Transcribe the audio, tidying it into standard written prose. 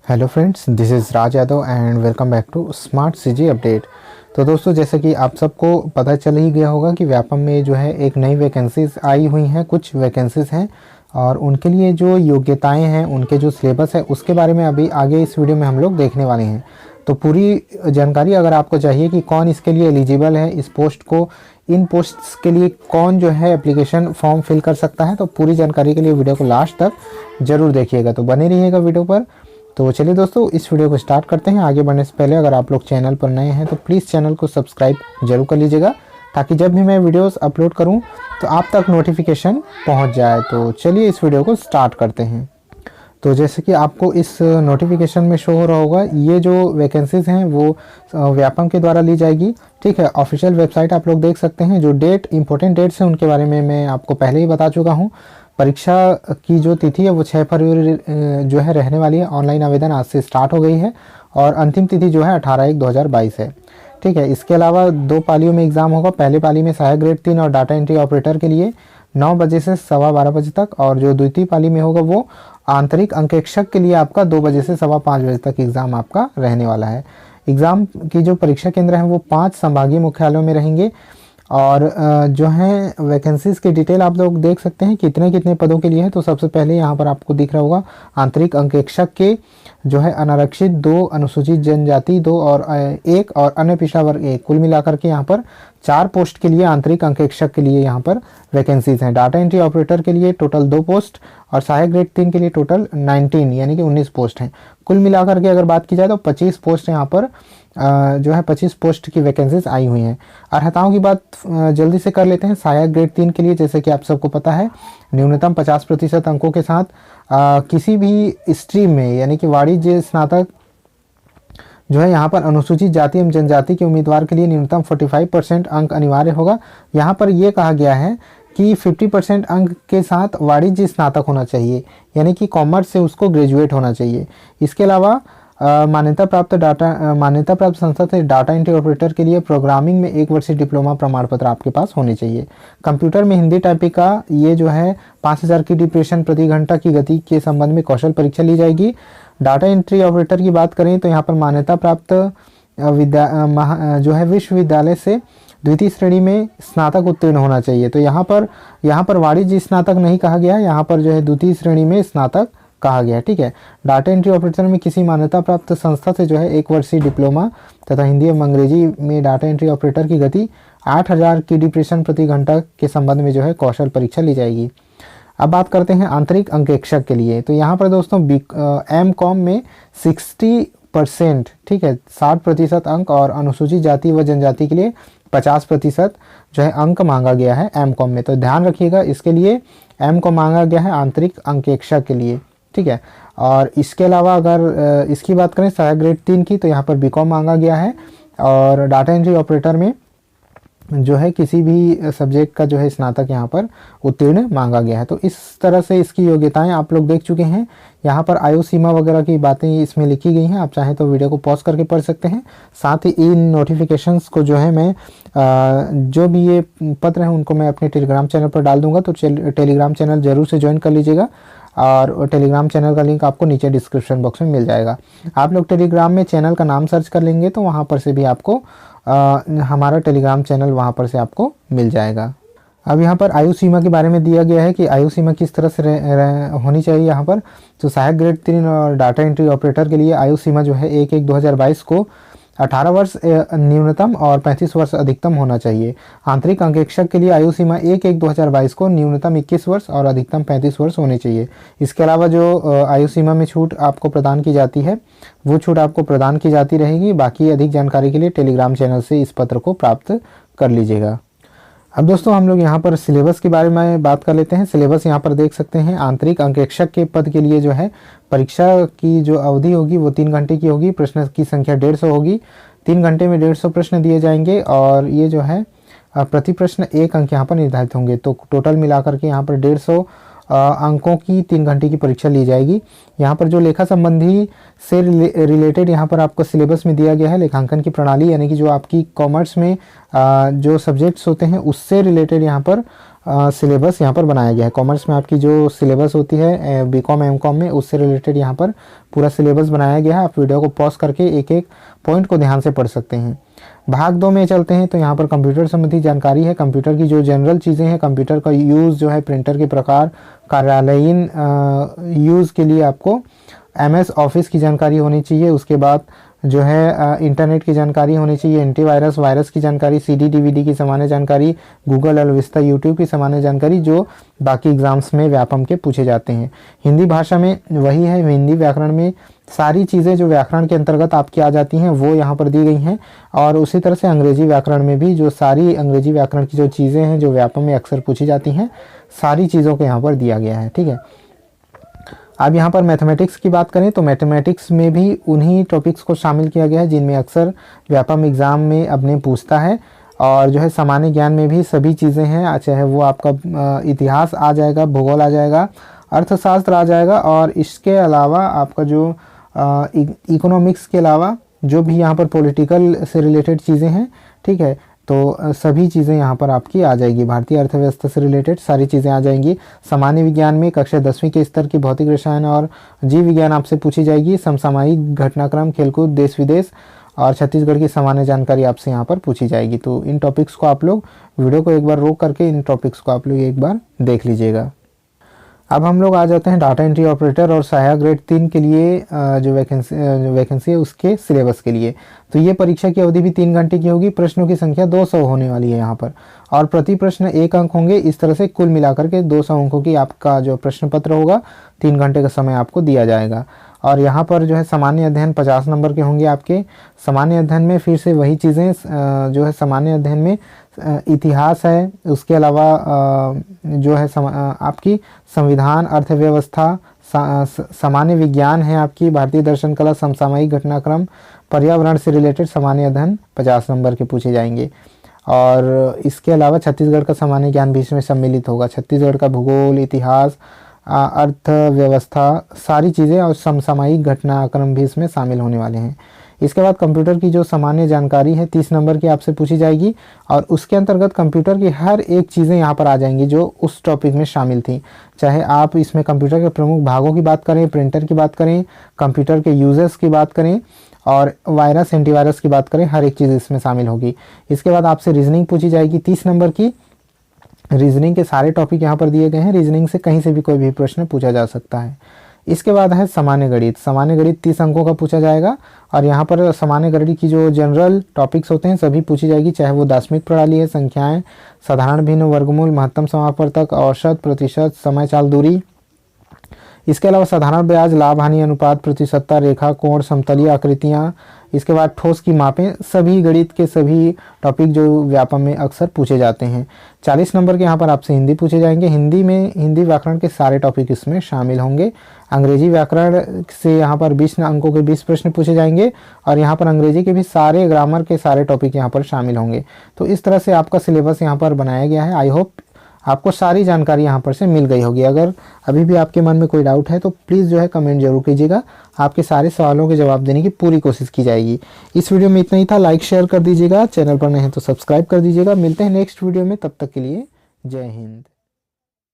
Hello friends, this is Raj Yadav and welcome back to smart CG update. तो दोस्तों, जैसे कि आप सबको पता चल ही गया होगा कि व्यापम में जो है एक नई वैकेंसीज आई हुई हैं, कुछ वैकेंसीज हैं और उनके लिए जो योग्यताएं हैं, उनके जो सिलेबस है, उसके बारे में अभी आगे इस वीडियो में हम लोग देखने वाले हैं। तो पूरी जानकारी अगर आपको चाहिए कि कौन इसके लिए एलिजिबल है, इस पोस्ट को, इन पोस्ट्स के लिए कौन जो है एप्लीकेशन फॉर्म फिल कर सकता है, तो पूरी जानकारी के लिए वीडियो को लास्ट तक ज़रूर देखिएगा। तो बने रहिएगा वीडियो पर। तो चलिए दोस्तों, इस वीडियो को स्टार्ट करते हैं। आगे बढ़ने से पहले अगर आप लोग चैनल पर नए हैं तो प्लीज़ चैनल को सब्सक्राइब जरूर कर लीजिएगा, ताकि जब भी मैं वीडियोस अपलोड करूं तो आप तक नोटिफिकेशन पहुंच जाए। तो चलिए इस वीडियो को स्टार्ट करते हैं। तो जैसे कि आपको इस नोटिफिकेशन में शो हो रहा होगा, ये जो वैकेंसीज़ हैं वो व्यापम के द्वारा ली जाएगी। ठीक है, ऑफिशियल वेबसाइट आप लोग देख सकते हैं। जो इंपॉर्टेंट डेट्स हैं उनके बारे में मैं आपको पहले ही बता चुका हूँ। परीक्षा की जो तिथि है वो 6 फरवरी जो है रहने वाली है। ऑनलाइन आवेदन आज से स्टार्ट हो गई है और अंतिम तिथि जो है 18/1/2022 है। ठीक है, इसके अलावा 2 पालियों में एग्ज़ाम होगा। पहले पाली में सहायक ग्रेड 3 और डाटा एंट्री ऑपरेटर के लिए 9 बजे से 12:15 बजे तक, और जो द्वितीय पाली में होगा वो आंतरिक अंकेक्षक के लिए आपका 2 बजे से 5:15 बजे तक एग्ज़ाम आपका रहने वाला है। एग्ज़ाम की जो परीक्षा केंद्र हैं वो 5 संभागीय मुख्यालयों में रहेंगे। और जो है वैकेंसीज़ की डिटेल आप लोग देख सकते हैं कितने कितने पदों के लिए है। तो सबसे पहले यहाँ पर आपको दिख रहा होगा आंतरिक अंकेक्षक के जो है अनारक्षित 2, अनुसूचित जनजाति 2 और 1 और अन्य पिछड़ा वर्ग 1, कुल मिलाकर के यहाँ पर 4 पोस्ट के लिए आंतरिक अंकेक्षक के लिए यहाँ पर वैकेंसीज़ हैं। डाटा एंट्री ऑपरेटर के लिए टोटल 2 पोस्ट और सहायक ग्रेड 3 के लिए टोटल 19 यानी कि 19 पोस्ट हैं। कुल मिलाकर के अगर बात की जाए तो 25 पोस्ट यहाँ पर जो है 25 पोस्ट की वैकेंसीज आई हुई हैं। अर्हताओं की बात जल्दी से कर लेते हैं। सहायक ग्रेड 3 के लिए जैसे कि आप सबको पता है, न्यूनतम 50% अंकों के साथ किसी भी स्ट्रीम में यानी कि वाणिज्य स्नातक जो है यहाँ पर अनुसूचित जाति एवं जनजाति के उम्मीदवार के लिए न्यूनतम 45% अंक अनिवार्य होगा। यहाँ पर यह कहा गया है कि 50% अंक के साथ वाणिज्य स्नातक होना चाहिए, यानी कि कॉमर्स से उसको ग्रेजुएट होना चाहिए। इसके अलावा मान्यता प्राप्त संस्था से डाटा एंट्री ऑपरेटर के लिए प्रोग्रामिंग में 1 वर्षीय डिप्लोमा प्रमाण पत्र आपके पास होने चाहिए। कंप्यूटर में हिंदी टाइपिंग का ये जो है 5000 की डिप्रेशन प्रति घंटा की गति के संबंध में कौशल परीक्षा ली जाएगी। डाटा एंट्री ऑपरेटर की बात करें तो यहाँ पर मान्यता प्राप्त जो है विश्वविद्यालय से द्वितीय श्रेणी में स्नातक उत्तीर्ण होना चाहिए। तो यहाँ पर वाणिज्य स्नातक नहीं कहा गया है, यहाँ पर जो है द्वितीय श्रेणी में स्नातक कहा गया है। ठीक है, डाटा एंट्री ऑपरेटर में किसी मान्यता प्राप्त संस्था से जो है 1 वर्षीय डिप्लोमा तथा हिंदी एवं अंग्रेजी में डाटा एंट्री ऑपरेटर की गति 8000 की डिप्रेशन प्रति घंटा के संबंध में जो है कौशल परीक्षा ली जाएगी। अब बात करते हैं आंतरिक अंकेक्षक के लिए। तो यहाँ पर दोस्तों M.Com में 60%, ठीक है, 60% अंक और अनुसूचित जाति व जनजाति के लिए 50% जो है अंक मांगा गया है M.Com में। तो ध्यान रखिएगा, इसके लिए M को मांगा गया है आंतरिक अंकेक्षक के लिए। ठीक है, और इसके अलावा अगर इसकी बात करें सहायक ग्रेड 3 की, तो यहाँ पर B.Com मांगा गया है और डाटा एंट्री ऑपरेटर में जो है किसी भी सब्जेक्ट का जो है स्नातक यहाँ पर उत्तीर्ण मांगा गया है। तो इस तरह से इसकी योग्यताएं आप लोग देख चुके हैं। यहाँ पर आयु सीमा वगैरह की बातें इसमें लिखी गई हैं, आप चाहें तो वीडियो को पॉज करके पढ़ सकते हैं। साथ ही इन नोटिफिकेशंस को जो है मैं जो भी ये पत्र हैं उनको मैं अपने टेलीग्राम चैनल पर डाल दूंगा, तो टेलीग्राम चैनल ज़रूर से ज्वाइन कर लीजिएगा और टेलीग्राम चैनल का लिंक आपको नीचे डिस्क्रिप्शन बॉक्स में मिल जाएगा। आप लोग टेलीग्राम में चैनल का नाम सर्च कर लेंगे तो वहाँ पर से भी आपको हमारा टेलीग्राम चैनल वहाँ पर से आपको मिल जाएगा। अब यहाँ पर आयु सीमा के बारे में दिया गया है कि आयु सीमा किस तरह से होनी चाहिए। यहाँ पर तो सहायक ग्रेड 3 और डाटा एंट्री ऑपरेटर के लिए आयु सीमा जो है 1/1/2022 को 18 वर्ष न्यूनतम और 35 वर्ष अधिकतम होना चाहिए। आंतरिक अंकेक्षक के लिए आयु सीमा 1/1/2022 को न्यूनतम 21 वर्ष और अधिकतम 35 वर्ष होने चाहिए। इसके अलावा जो आयु सीमा में छूट आपको प्रदान की जाती है वो छूट आपको प्रदान की जाती रहेगी। बाकी अधिक जानकारी के लिए टेलीग्राम चैनल से इस पत्र को प्राप्त कर लीजिएगा। अब दोस्तों हम लोग यहाँ पर सिलेबस के बारे में बात कर लेते हैं। सिलेबस यहाँ पर देख सकते हैं। आंतरिक अंकेक्षक के पद के लिए जो है परीक्षा की जो अवधि होगी वो 3 घंटे की होगी। प्रश्न की संख्या 150 होगी। 3 घंटे में 150 प्रश्न दिए जाएंगे और ये जो है प्रति प्रश्न 1 अंक यहाँ पर निर्धारित होंगे। तो टोटल मिलाकर के यहाँ पर 150 अंकों की 3 घंटे की परीक्षा ली जाएगी। यहाँ पर जो लेखा संबंधी से रिलेटेड यहाँ पर आपको सिलेबस में दिया गया है, लेखांकन की प्रणाली यानी कि जो आपकी कॉमर्स में जो सब्जेक्ट्स होते हैं उससे रिलेटेड यहाँ पर सिलेबस यहाँ पर बनाया गया है। कॉमर्स में आपकी जो सिलेबस होती है बीकॉम एमकॉम में, उससे रिलेटेड यहाँ पर पूरा सिलेबस बनाया गया है। आप वीडियो को पॉज करके एक एक पॉइंट को ध्यान से पढ़ सकते हैं। भाग 2 में चलते हैं तो यहाँ पर कंप्यूटर संबंधी जानकारी है। कंप्यूटर की जो जनरल चीज़ें हैं, कंप्यूटर का यूज़ जो है, प्रिंटर के प्रकार, कार्यालयीन यूज़ के लिए आपको MS ऑफिस की जानकारी होनी चाहिए। उसके बाद जो है इंटरनेट की जानकारी होनी चाहिए, एंटीवायरस, वायरस की जानकारी, CD DVD की सामान्य जानकारी, गूगल अलविस्ता यूट्यूब की सामान्य जानकारी जो बाकी एग्जाम्स में व्यापम के पूछे जाते हैं। हिंदी भाषा में वही है, हिंदी व्याकरण में सारी चीज़ें जो व्याकरण के अंतर्गत आपकी आ जाती हैं वो यहाँ पर दी गई हैं। और उसी तरह से अंग्रेजी व्याकरण में भी जो सारी अंग्रेजी व्याकरण की जो चीज़ें हैं जो व्यापम में अक्सर पूछी जाती हैं, सारी चीज़ों को यहाँ पर दिया गया है। ठीक है, अब यहाँ पर मैथमेटिक्स की बात करें तो मैथमेटिक्स में भी उन्हीं टॉपिक्स को शामिल किया गया है जिनमें अक्सर व्यापम एग्ज़ाम में अपने पूछता है। और जो है सामान्य ज्ञान में भी सभी चीज़ें हैं, चाहे वो आपका इतिहास आ जाएगा, भूगोल आ जाएगा, अर्थशास्त्र आ जाएगा, और इसके अलावा आपका जो इकोनॉमिक्स के अलावा जो भी यहाँ पर पॉलिटिकल से रिलेटेड चीज़ें हैं, ठीक है, तो सभी चीज़ें यहाँ पर आपकी आ जाएगी। भारतीय अर्थव्यवस्था से रिलेटेड सारी चीज़ें आ जाएंगी। सामान्य विज्ञान में कक्षा 10वीं के स्तर की भौतिक रसायन और जीव विज्ञान आपसे पूछी जाएगी। समसामयिक घटनाक्रम, खेलकूद, देश विदेश और छत्तीसगढ़ की सामान्य जानकारी आपसे यहाँ पर पूछी जाएगी। तो इन टॉपिक्स को आप लोग वीडियो को एक बार रोक करके इन टॉपिक्स को आप लोग एक बार देख लीजिएगा। अब हम लोग आ जाते हैं डाटा एंट्री ऑपरेटर और सहायक ग्रेड 3 के लिए जो वैकेंसी है उसके सिलेबस के लिए। तो ये परीक्षा की अवधि भी 3 घंटे की होगी। प्रश्नों की संख्या 200 होने वाली है यहाँ पर, और प्रति प्रश्न 1 अंक होंगे। इस तरह से कुल मिलाकर के 200 अंकों की आपका जो प्रश्न पत्र होगा, 3 घंटे का समय आपको दिया जाएगा। और यहाँ पर जो है सामान्य अध्ययन 50 नंबर के होंगे आपके। सामान्य अध्ययन में फिर से वही चीज़ें जो है सामान्य अध्ययन में इतिहास है, उसके अलावा जो है आपकी संविधान, अर्थव्यवस्था, सामान्य विज्ञान है आपकी, भारतीय दर्शन कला, समसामयिक घटनाक्रम, पर्यावरण से रिलेटेड सामान्य अध्ययन 50 नंबर के पूछे जाएंगे। और इसके अलावा छत्तीसगढ़ का सामान्य ज्ञान भी इसमें सम्मिलित होगा। छत्तीसगढ़ का भूगोल, इतिहास, अर्थव्यवस्था, सारी चीज़ें और समसामयिक घटनाक्रम भी इसमें शामिल होने वाले हैं। इसके बाद कंप्यूटर की जो सामान्य जानकारी है 30 नंबर की आपसे पूछी जाएगी, और उसके अंतर्गत कंप्यूटर की हर एक चीज़ें यहाँ पर आ जाएंगी जो उस टॉपिक में शामिल थी। चाहे आप इसमें कंप्यूटर के प्रमुख भागों की बात करें, प्रिंटर की बात करें, कंप्यूटर के यूजर्स की बात करें, और वायरस, एंटीवायरस की बात करें, हर एक चीज़ इसमें शामिल होगी। इसके बाद आपसे रीजनिंग पूछी जाएगी 30 नंबर की। रीजनिंग के सारे टॉपिक यहाँ पर दिए गए हैं। रीजनिंग से कहीं से भी कोई भी प्रश्न पूछा जा सकता है। इसके बाद है सामान्य गणित। सामान्य गणित 30 अंकों का पूछा जाएगा, और यहाँ पर सामान्य गणित की जो जनरल टॉपिक्स होते हैं सभी पूछी जाएगी, चाहे वो दार्शनिक प्रणाली है, संख्याएं, साधारण भिन्न, वर्गमूल, महत्तम समापवर्तक, औसत, प्रतिशत, समय चाल, दूरी। इसके अलावा साधारण ब्याज, लाभ हानि अनुपात, प्रतिशतता, रेखा, कोण, समतलीय आकृतियाँ। इसके बाद ठोस की मापें। सभी गणित के सभी टॉपिक जो व्यापम में अक्सर पूछे जाते हैं। 40 नंबर के यहाँ पर आपसे हिंदी पूछे जाएंगे। हिंदी में हिंदी व्याकरण के सारे टॉपिक इसमें शामिल होंगे। अंग्रेजी व्याकरण से यहाँ पर 20 अंकों के 20 प्रश्न पूछे जाएंगे, और यहाँ पर अंग्रेजी के भी सारे ग्रामर के सारे टॉपिक यहाँ पर शामिल होंगे। तो इस तरह से आपका सिलेबस यहाँ पर बनाया गया है। आई होप आपको सारी जानकारी यहाँ पर से मिल गई होगी। अगर अभी भी आपके मन में कोई डाउट है तो प्लीज़ जो है कमेंट जरूर कीजिएगा। आपके सारे सवालों के जवाब देने की पूरी कोशिश की जाएगी। इस वीडियो में इतना ही था। लाइक शेयर कर दीजिएगा, चैनल पर नए हैं तो सब्सक्राइब कर दीजिएगा। मिलते हैं नेक्स्ट वीडियो में, तब तक के लिए जय हिंद।